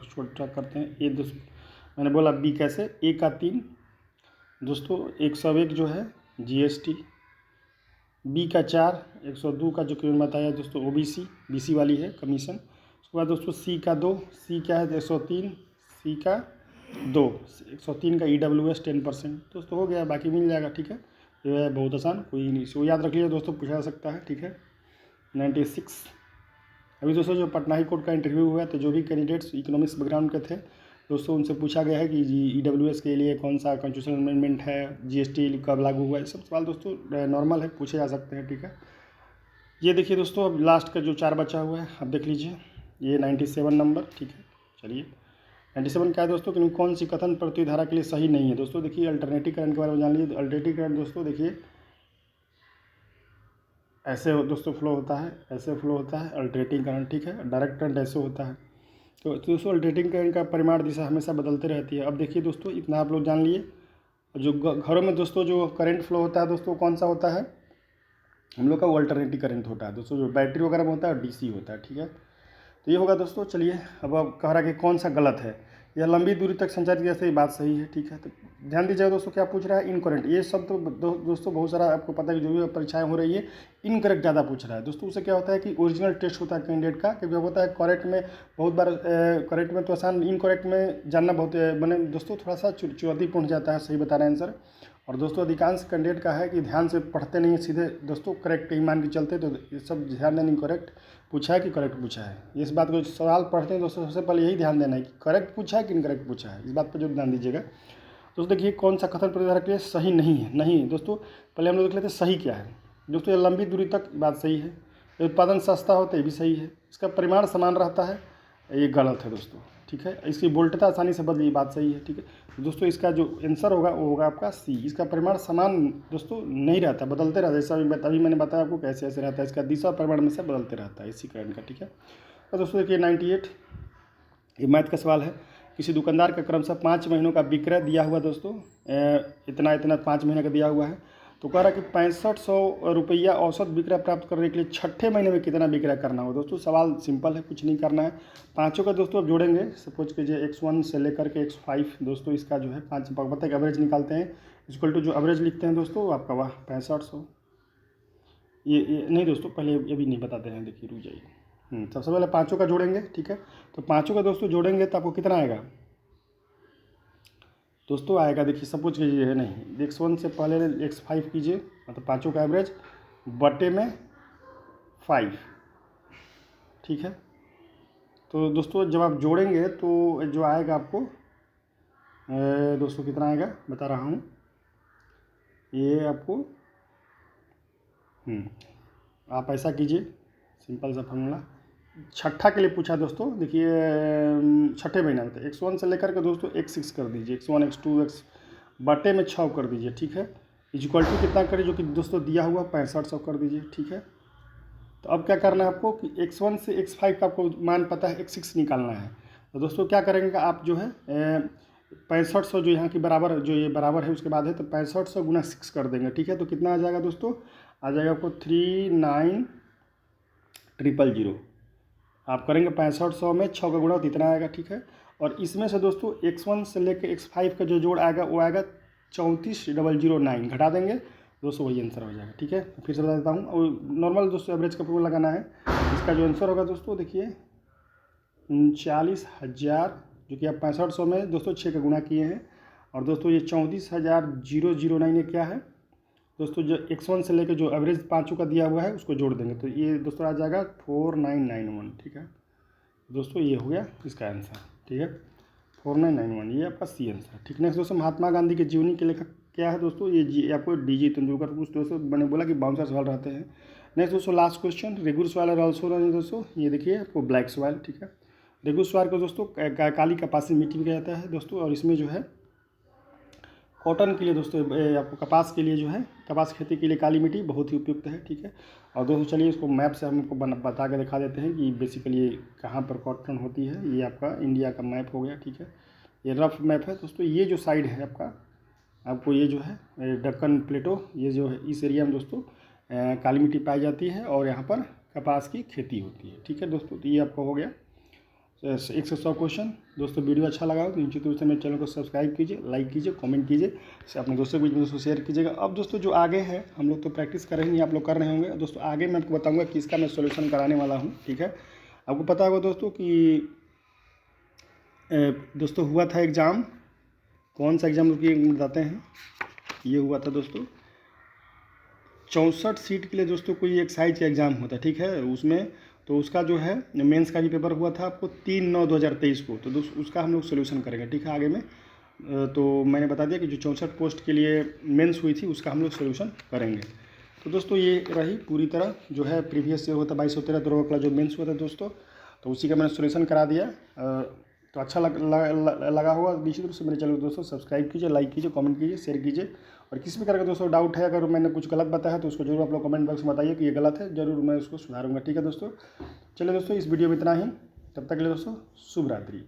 छोटा करते हैं। ये दोस्तों मैंने बोला बी कैसे, 1 का 3 दोस्तों, 101 जो है GST, बी का 4, 102 का जो कि मैंने बताया दोस्तों OBC वाली है कमीशन। उसके बाद दोस्तों सी का 2, सी क्या है 103, सी का 2, 103 का EWS 10% दोस्तों हो गया, बाकी मिल जाएगा, ठीक है। ये है बहुत आसान, कोई नहीं, इसको याद रख लीजिए दोस्तों, पूछा जा सकता है, ठीक है। 96। अभी दोस्तों जो पटना हाई कोर्ट का इंटरव्यू हुआ, तो जो भी कैंडिडेट्स इकोनॉमिक्स बैकग्राउंड के थे दोस्तों, उनसे पूछा गया है कि EWS के लिए कौन सा कॉन्स्टिट्यूशनल अमेंडमेंट है, GST कब लागू हुआ है, सब सवाल दोस्तों नॉर्मल है, पूछे जा सकते हैं, ठीक है। ये देखिए दोस्तों अब लास्ट का जो 4 बचा हुआ है, अब देख लीजिए, ये 97 नंबर, ठीक है। चलिए 97 क्या है दोस्तों, कि कौन सी कथन प्रति धारा के लिए सही नहीं है दोस्तों। देखिए अल्टरनेटिव करंट के बारे में जान लीजिए। अल्टरनेटिव करंट दोस्तों देखिए ऐसे दोस्तों फ्लो होता है, ऐसे फ्लो होता है अल्टरनेटिंग करंट, ठीक है। डायरेक्ट करंट ऐसे होता है। तो दोस्तों अल्टरनेटिंग करंट का परिमाण दिशा हमेशा बदलते रहती है। अब देखिए दोस्तों इतना आप लोग जान लिए, जो घरों में दोस्तों जो करंट फ्लो होता है दोस्तों कौन सा होता है, हम लोग का वो अल्टरनेटिव करंट होता है दोस्तों, जो बैटरी वगैरह में होता है और डीसी होता है, ठीक है। तो ये होगा दोस्तों। चलिए अब कह रहा है कि कौन सा गलत है। यह लंबी दूरी तक संचार की जैसे बात सही है, ठीक है। तो ध्यान दीजिएगा दोस्तों क्या पूछ रहा है, इनकरेक्ट। ये सब तो दोस्तों बहुत सारा आपको पता है कि जो भी परीक्षाएं हो रही है इनकरेक्ट ज़्यादा पूछ रहा है दोस्तों। उससे क्या होता है कि ओरिजिनल टेस्ट होता है कैंडिडेट का, क्योंकि होता है करेक्ट में बहुत बार करेक्ट में तो आसान, इनकरेक्ट में जानना बहुत बने दोस्तों थोड़ा सा चुनौतीपूर्ण जाता है सही बता रहे हैं आंसर। और दोस्तों अधिकांश कैंडिडेट का है कि ध्यान से पढ़ते नहीं है, सीधे दोस्तों करेक्ट ही मान के चलते, तो ये सब ध्यान देना, करेक्ट पूछा है कि करेक्ट पूछा है। इस बात को सवाल पढ़ते हैं दोस्तों सबसे पहले यही ध्यान देना है कि करेक्ट पूछा है कि इनकरेक्ट पूछा है, इस बात पर जरूर ध्यान दीजिएगा। दोस्तों देखिए कौन सा कथन प्रतिधारक के लिए सही नहीं है। नहीं दोस्तों, पहले हम लोग देख लेते हैं सही क्या है। दोस्तों ये लंबी दूरी तक बात सही है, उत्पादन सस्ता होता है ये भी सही है, इसका परिमाण समान रहता है ये गलत है दोस्तों, ठीक है। इसकी वोल्टता आसानी से बदली, बात सही है, ठीक है। तो दोस्तों इसका जो आंसर होगा वो होगा आपका सी। इसका परिमाण समान दोस्तों नहीं रहता, बदलते रहता है, जैसा अभी मैंने बताया आपको कैसे ऐसे रहता है, इसका दिशा परिमाण में से बदलते रहता है इसी करंट का, ठीक है। तो दोस्तों देखिए 98 ये मैथ का सवाल है। किसी दुकानदार का क्रमशः 5 महीनों का विक्रय दिया हुआ दोस्तों, इतना इतना 5 महीने का दिया हुआ है, तो कह रहा है कि 6500 रुपया औसत विक्रय प्राप्त करने के लिए छठे महीने में कितना विक्रय करना हो। दोस्तों सवाल सिंपल है, कुछ नहीं करना है। पाँचों का दोस्तों अब जोड़ेंगे, सपोज कीजिए x1 से लेकर के x5 दोस्तों, इसका जो है 5 पता है एवरेज निकालते हैं, इक्वल टू जो एवरेज लिखते हैं दोस्तों आपका वह 6500। ये नहीं दोस्तों, पहले ये भी नहीं बताते हैं, देखिए रुक जाइए। सबसे पहले पाँचों का जोड़ेंगे, ठीक है। तो पाँचों का दोस्तों जोड़ेंगे तो आपको कितना आएगा दोस्तों, आएगा देखिए सपोज कीजिए है नहीं, x1 से पहले x5 कीजिए, मतलब पाँचों का एवरेज बटे में 5, ठीक है। तो दोस्तों जब आप जोड़ेंगे तो जो आएगा आपको दोस्तों कितना आएगा बता रहा हूँ, ये आपको आप ऐसा कीजिए, सिंपल सा फॉर्मूला छठा के लिए पूछा दोस्तों। देखिए छठे महीना में x1 से लेकर के दोस्तों x6 कर दीजिए, x1 x2 x बटे में 6 कर दीजिए, ठीक है। इक्वल टू कितना करिए जो कि दोस्तों दिया हुआ 6500 कर दीजिए, ठीक है। तो अब क्या करना है आपको कि x1 से x5 का आपको मान पता है, x6 निकालना है। तो दोस्तों क्या करेंगे आप जो है 6500 जो यहाँ की बराबर, जो ये बराबर है उसके बाद है, तो 6500 गुना 6 कर देंगे, ठीक है। तो कितना आ जाएगा दोस्तों, आ जाएगा आपको 39000। आप करेंगे 6500 में 6 का गुणा तो इतना आएगा, ठीक है। और इसमें से दोस्तों x1 से लेकर x5 का जो जोड़ आएगा वो आएगा 34009, घटा देंगे दोस्तों वही आंसर हो जाएगा, ठीक है। फिर से बता देता हूँ, और नॉर्मल दोस्तों एवरेज का फॉर्मूला लगाना है। इसका जो आंसर होगा दोस्तों देखिए 39000, जो कि आप 6500 में दोस्तों 6 का गुणा किए हैं, और दोस्तों ये 34009 ये क्या है दोस्तों, जो x1 से लेकर जो एवरेज पाँचों का दिया हुआ है उसको जोड़ देंगे, तो ये दोस्तों आ जाएगा 4991, ठीक है। दोस्तों ये हो गया इसका आंसर, ठीक है 4991, ये आपका सी आंसर, ठीक। नेक्स्ट दोस्तों महात्मा गांधी के जीवनी के लेखक क्या है दोस्तों, ये आपको डीजी तेंदुलकर, कुछ दोस्तों मैंने बोला कि बाउंसर सवाल रहते हैं। नेक्स्ट दोस्तों लास्ट क्वेश्चन, रेगुलर सॉइल और ऑल्सो दोस्तों, ये देखिए आपको ब्लैक सॉइल, ठीक है। रेगुलर सॉइल को दोस्तों काली कपासी मिट्टी में किया जाता है दोस्तों, और इसमें जो है कॉटन के लिए दोस्तों आपको कपास के लिए जो है, कपास खेती के लिए काली मिट्टी बहुत ही उपयुक्त है, ठीक है। और दोस्तों चलिए इसको मैप से हमको बता के दिखा देते हैं कि बेसिकली कहाँ पर कॉटन होती है। ये आपका इंडिया का मैप हो गया, ठीक है। ये रफ मैप है दोस्तों। ये जो साइड है आपको ये जो है दक्कन प्लेटो, ये जो है इस एरिया में दोस्तों काली मिट्टी पाई जाती है, और यहाँ पर कपास की खेती होती है, ठीक है दोस्तों। तो ये आपको हो गया 100 क्वेश्चन। दोस्तों वीडियो अच्छा लगा हो तो निश्चित रूप से मेरे चैनल को सब्सक्राइब कीजिए, लाइक कीजिए, कमेंट कीजिए, अपने दोस्तों के बीच में दोस्तों शेयर कीजिएगा। अब दोस्तों जो आगे है हम लोग तो प्रैक्टिस कर रहे हैं, आप लोग कर रहे होंगे दोस्तों, आगे मैं आपको बताऊंगा कि इसका मैं सोल्यूशन कराने वाला हूँ, ठीक है। आपको पता होगा दोस्तों कि दोस्तों हुआ था एग्ज़ाम, कौन सा एग्ज़ाम रुकिए बताते हैं। ये हुआ था दोस्तों 64 सीट के लिए दोस्तों कोई एक साइज का एग्ज़ाम होता है, ठीक है। उसमें तो उसका जो है मेंस का भी पेपर हुआ था आपको 3/9/2023 को, तो दोस्तों उसका हम लोग सोल्यूशन करेंगे, ठीक है। आगे में तो मैंने बता दिया कि जो 64 पोस्ट के लिए मेंस हुई थी उसका हम लोग सोल्यूशन करेंगे। तो दोस्तों ये रही पूरी तरह जो है प्रीवियस ईयर हुआ था 2213 दरोगा का जो मेंस हुआ था दोस्तों, तो उसी का मैंने सोल्यूशन करा दिया। तो अच्छा लगा होगा, निश्चित रूप से मेरे चैनल को दोस्तों सब्सक्राइब कीजिए, लाइक कीजिए, कमेंट कीजिए, शेयर कीजिए। और किसी भी प्रकार का दोस्तों डाउट है, अगर मैंने कुछ गलत बताया तो उसको जरूर आप लोग कमेंट बॉक्स में बताइए कि ये गलत है, जरूर मैं उसको सुधारूंगा, ठीक है दोस्तों। चलिए दोस्तों इस वीडियो में इतना ही, तब तक के लिए दोस्तों शुभ रात्रि।